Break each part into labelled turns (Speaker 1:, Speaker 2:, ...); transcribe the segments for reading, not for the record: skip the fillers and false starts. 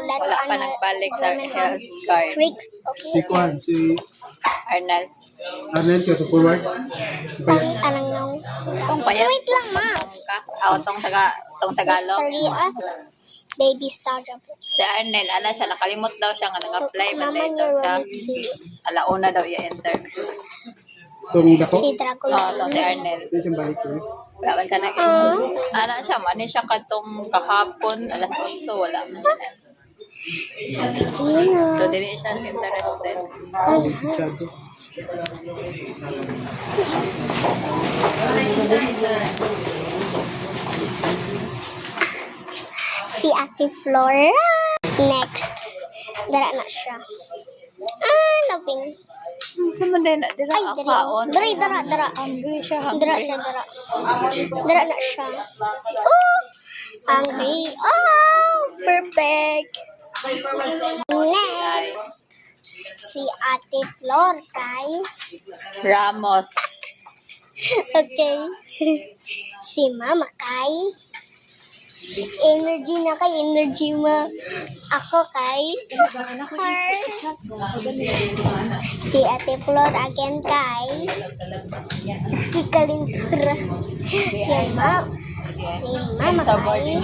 Speaker 1: let's
Speaker 2: Wala pa nagbalik sa health card.
Speaker 1: tricks.
Speaker 3: Si
Speaker 1: Okay.
Speaker 3: Kwan, si
Speaker 2: Arnel.
Speaker 3: Arnel, kaya to forward.
Speaker 1: Pangit anang nang.
Speaker 2: Itong payat.
Speaker 1: Wait lang, ma.
Speaker 2: Tong Tagalog.
Speaker 1: Mystery baby Sarah.
Speaker 2: Si Arnel, siya, nakalimot daw siya nga nag-apply man
Speaker 1: Naman
Speaker 2: daw
Speaker 1: yung
Speaker 2: siya.
Speaker 1: Roxy.
Speaker 2: Alauna daw i-enter.
Speaker 3: Itong dako.
Speaker 1: Si Dragon.
Speaker 2: To si Arnel.
Speaker 3: Ito siyang balik ko.
Speaker 2: Wala man siya siya, mani siya katong kahapon, alas 8, wala man siya na. So, dili siya interested.
Speaker 3: Masyado.
Speaker 1: Si Ate Flora. Next. Dara na siya. Loving.
Speaker 2: Sa man din, dira
Speaker 1: Ay,
Speaker 2: akaon.
Speaker 1: dara.
Speaker 2: Hungry siya,
Speaker 1: Dara
Speaker 2: hungry.
Speaker 1: siya, dara. Dara na siya. Oh! Hungry. Oh! Perfect. Next. Si Ate Flor kay.
Speaker 2: Ramos.
Speaker 1: Okay. Si Mama kay. Energy na kay. Energy mo. Ako kay. Si Ate Flor again kay. Si Kalintura. Si Mama kay.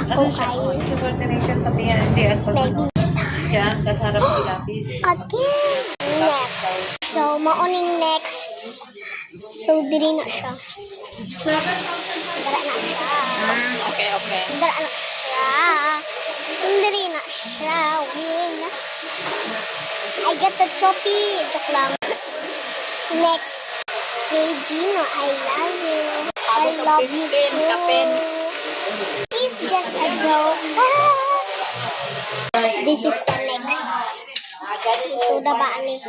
Speaker 1: Ako kay.
Speaker 4: Subordination kami yan. Hindi at
Speaker 1: Baby star.
Speaker 4: dyan, kasarap si Lapis.
Speaker 1: Again. Next. So, mauning next. So, diri na siya. Dara na siya.
Speaker 2: Okay.
Speaker 1: Dara na siya. Diri na siya. Win. I get the trophy. Joke lang. Next. Hey, Gino, I love you. I love you too.
Speaker 2: Kapin.
Speaker 1: It's just a joke. This is the next. Sudah ba ni?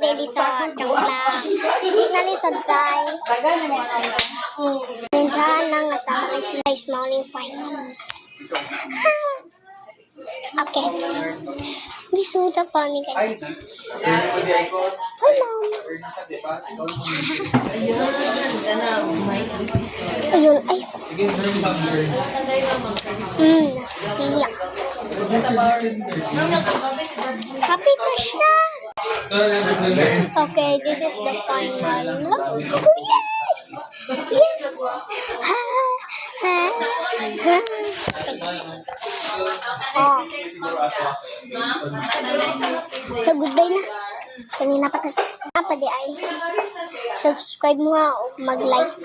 Speaker 1: Dili sa changla. Di na lisod tay. Nandiyan nang nasa slice morning final. Okay. Di sudah pa ni guys. Hello. Ayun, ay. Nasiyak. Happy pa siya. Okay, this is the final. Oh, yes! Yes! Oh. So, goodbye na. Kanina pa kasi. Apa di ay. Subscribe mo nga o mag-like.